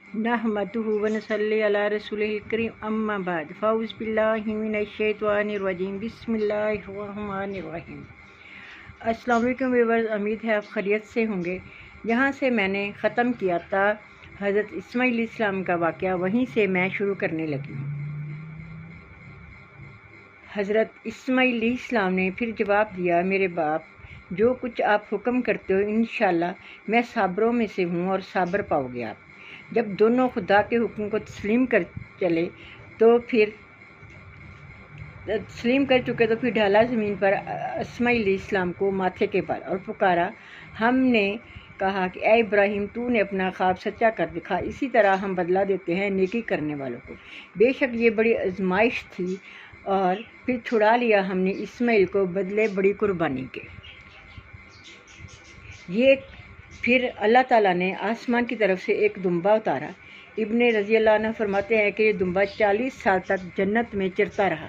नहमदुहु व नसल्ली अला रसूलिल करीम अम्मा बाद फ़ाउज़ बिल्लाहि मिनश शैतानिर रजीम बिस्मिल्लाहिर रहमानिर रहीम। अस्सलाम वालेकुम व्यूअर्स, उम्मीद है आप खैरियत से होंगे। जहाँ से मैंने ख़त्म किया था हज़रत इस्माईल इस्लाम का वाक़या, वहीं से मैं शुरू करने लगी। हज़रत इस्माईल इस्लाम ने फिर जवाब दिया, मेरे बाप, जो कुछ आप हुक्म करते हो इंशाअल्लाह मैं साबरों में से हूँ और साबर पाओगे आप। जब दोनों खुदा के हुक्म को तस्लीम कर चले तो फिर तस्लीम कर चुके तो फिर ढाला ज़मीन पर इस्माईल इस्लाम को माथे के बल और पुकारा। हमने कहा कि ऐ इब्राहिम, तूने अपना ख्वाब सच्चा कर दिखा, इसी तरह हम बदला देते हैं नेकी करने वालों को। बेशक ये बड़ी आजमाइश थी और फिर छुड़ा लिया हमने इस्माईल को बदले बड़ी कुर्बानी के। ये फिर अल्लाह ताला ने आसमान की तरफ से एक दुम्बा उतारा। इब्ने रज़ी अल्लाह अन्हु फरमाते हैं कि ये दुम्बा 40 साल तक जन्नत में चरता रहा।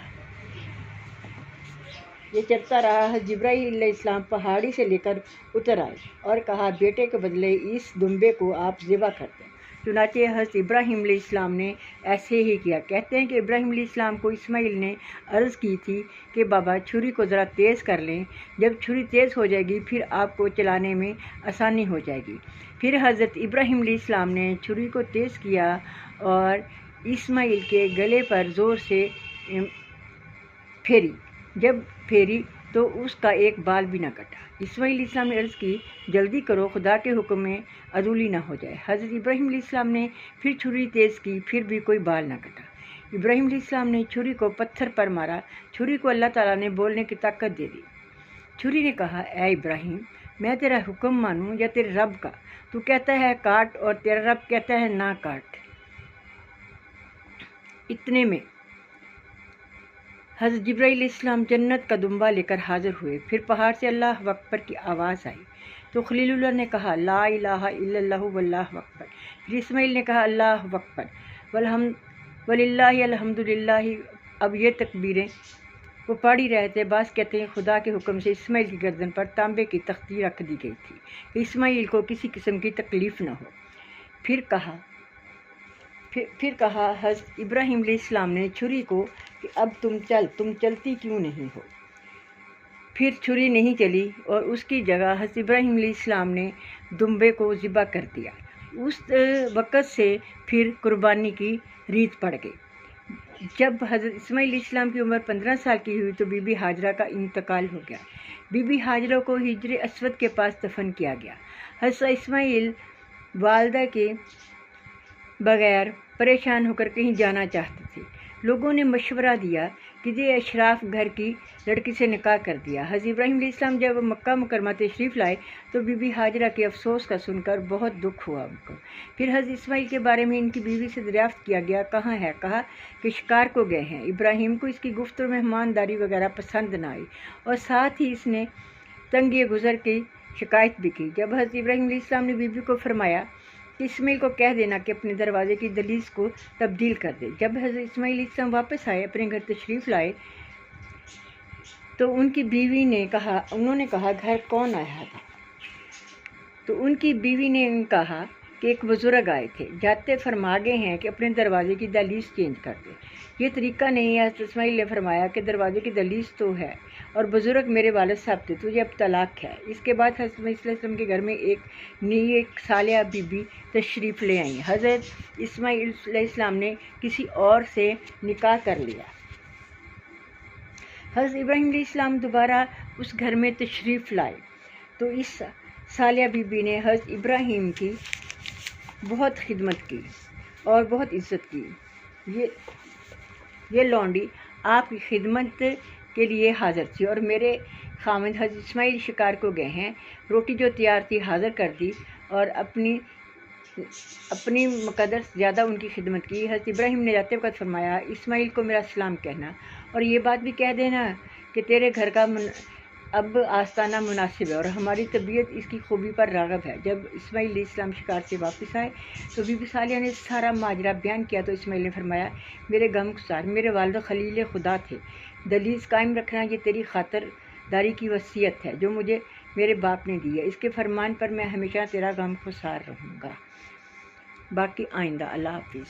ये चरता रहा। जिब्राईल अलैहिस्सलाम पहाड़ी से लेकर उतर आए और कहा, बेटे के बदले इस दुम्बे को आप ज़िबा कर दें। चुनाचे हज़रत इब्राहीम अलैहिस्सलाम ने ऐसे ही किया। कहते हैं कि इब्राहीम अलैहिस्सलाम को इस्माईल ने अर्ज़ की थी कि बाबा छुरी को ज़रा तेज़ कर लें, जब छुरी तेज़ हो जाएगी फिर आपको चलाने में आसानी हो जाएगी। फिर हज़रत इब्राहीम अलैहिस्सलाम ने छुरी को तेज़ किया और इस्माईल के गले पर ज़ोर से फेरी। जब फेरी तो उसका एक बाल भी न कटा। इस्माईल इस्लाम ने अर्ज़ की, जल्दी करो, खुदा के हुक्म में अदूली ना हो जाए। हज़रत इब्राहीम इस्लाम ने फिर छुरी तेज़ की, फिर भी कोई बाल ना कटा। इब्राहीम इस्लाम ने छुरी को पत्थर पर मारा। छुरी को अल्लाह ताला ने बोलने की ताकत दे दी। छुरी ने कहा, ऐ इब्राहीम, मैं तेरा हुक्म मानूं या तेरे रब का? तू कहता है काट और तेरा रब कहता है ना काट। इतने में हज़रत जिब्राईल इस्लाम जन्नत का दुम्बा लेकर हाज़िर हुए। फिर पहाड़ से अल्लाह अकबर की आवाज़ आई तो खलीलुल्लाह ने कहा, ला इलाहा इल्लल्लाहु वल्लाहु अकबर। फिर इस्माईल ने कहा, अल्लाह अकबर वलिल्लाहि अल्हम्दुलिल्लाह। अब ये तकबीरें वो पढ़ ही रहे थे। बास कहते हैं खुदा के हुक्म से इस्माईल की गर्दन पर तांबे की तख्ती रख दी गई थी कि इस्माईल को किसी किस्म की तकलीफ़ न हो। फिर कहा हज़रत इब्राहीम अलैहिस्सलाम ने छुरी को कि अब तुम चलती क्यों नहीं हो। फिर छुरी नहीं चली और उसकी जगह हज़रत इब्राहीम अलैहिस्सलाम ने दुम्बे को ज़िबा कर दिया। उस वक़्त से फिर कुर्बानी की रीत पड़ गई। जब हज़रत इस्माईल इस्लाम की उम्र 15 साल की हुई तो बीबी हाजरा का इंतकाल हो गया। बीबी हाजरा को हिजर अस्वद के पास दफन किया गया। हज़रत इस्माईल वालदा के बगैर परेशान होकर कहीं जाना चाहते थे। लोगों ने मशवरा दिया कि ये अशराफ घर की लड़की से निकाह कर दिया। हज़रत इब्राहीम अलैहिस्सलाम जब मक्का मुकरमा तशरीफ़ लाए तो बीबी हाजरा के अफसोस का सुनकर बहुत दुख हुआ उनको। फिर हज़रत इस्माईल के बारे में इनकी बीवी से दरियाफ़्त किया गया, कहाँ है? कहा कि शिकार को गए हैं। इब्राहीम को इसकी गुफ्त मेहमानदारी वगैरह पसंद न आई और साथ ही इसने तंगी गुज़र की शिकायत भी की। जब हज़रत इब्राहीम अलैहिस्सलाम ने बीबी को फरमाया कि इस्माईल को कह देना कि अपने दरवाज़े की दहलीज़ को तब्दील कर दे। जब हज़रत इस्माईल इस्लाम वापस आए, अपने घर तशरीफ़ लाए तो उनकी बीवी ने कहा, उन्होंने कहा, घर कौन आया था? तो उनकी बीवी ने कहा कि एक बुज़ुर्ग आए थे, जाते फरमा गए हैं कि अपने दरवाज़े की दहलीज़ चेंज कर दे। ये तरीका नहीं है। इस्माईल ने फरमाया कि दरवाज़े की दहलीज़ तो है और बुज़ुर्ग मेरे वालिद साहब थे, तुझे अब तलाक है। इसके बाद हज़रत इस्माईल के घर में एक नेक सालिया बीबी तशरीफ़ ले आई। हज़रत इस्माईल इस्लाम ने किसी और से निकाह कर लिया। हज़रत इब्राहीम इस्लाम दोबारा उस घर में तशरीफ़ लाए तो इस सालिया बीबी ने हज़रत इब्राहीम की बहुत खिदमत की और बहुत इज़्ज़त की। ये लौंडी आपकी खिदमत के लिए हाज़िर थी और मेरे खामिद हज़रत इस्माईल शिकार को गए हैं। रोटी जो तैयार थी हाज़िर कर दी और अपनी मुकद्दर ज़्यादा उनकी खिदमत की। हज़रत इब्राहीम ने जाते वक़्त फरमाया, इस्माईल को मेरा सलाम कहना और ये बात भी कह देना कि तेरे घर का अब आस्ताना मुनासिब है और हमारी तबीयत इसकी खूबी पर राग़ब है। जब इस्माईल इस्लाम शिकार से वापस आए तो बीबी सालिया ने सारा माजरा बयान किया तो इस्माईल ने फरमाया, मेरे गमगुसार, मेरे वालिद खलील खुदा थे, दहलीज़ कायम रखना ये तेरी खातिरदारी की वसीयत है जो मुझे मेरे बाप ने दी है। इसके फरमान पर मैं हमेशा तेरा गमगुसार रहूँगा। باقی آئندہ۔ اللہ حافظ۔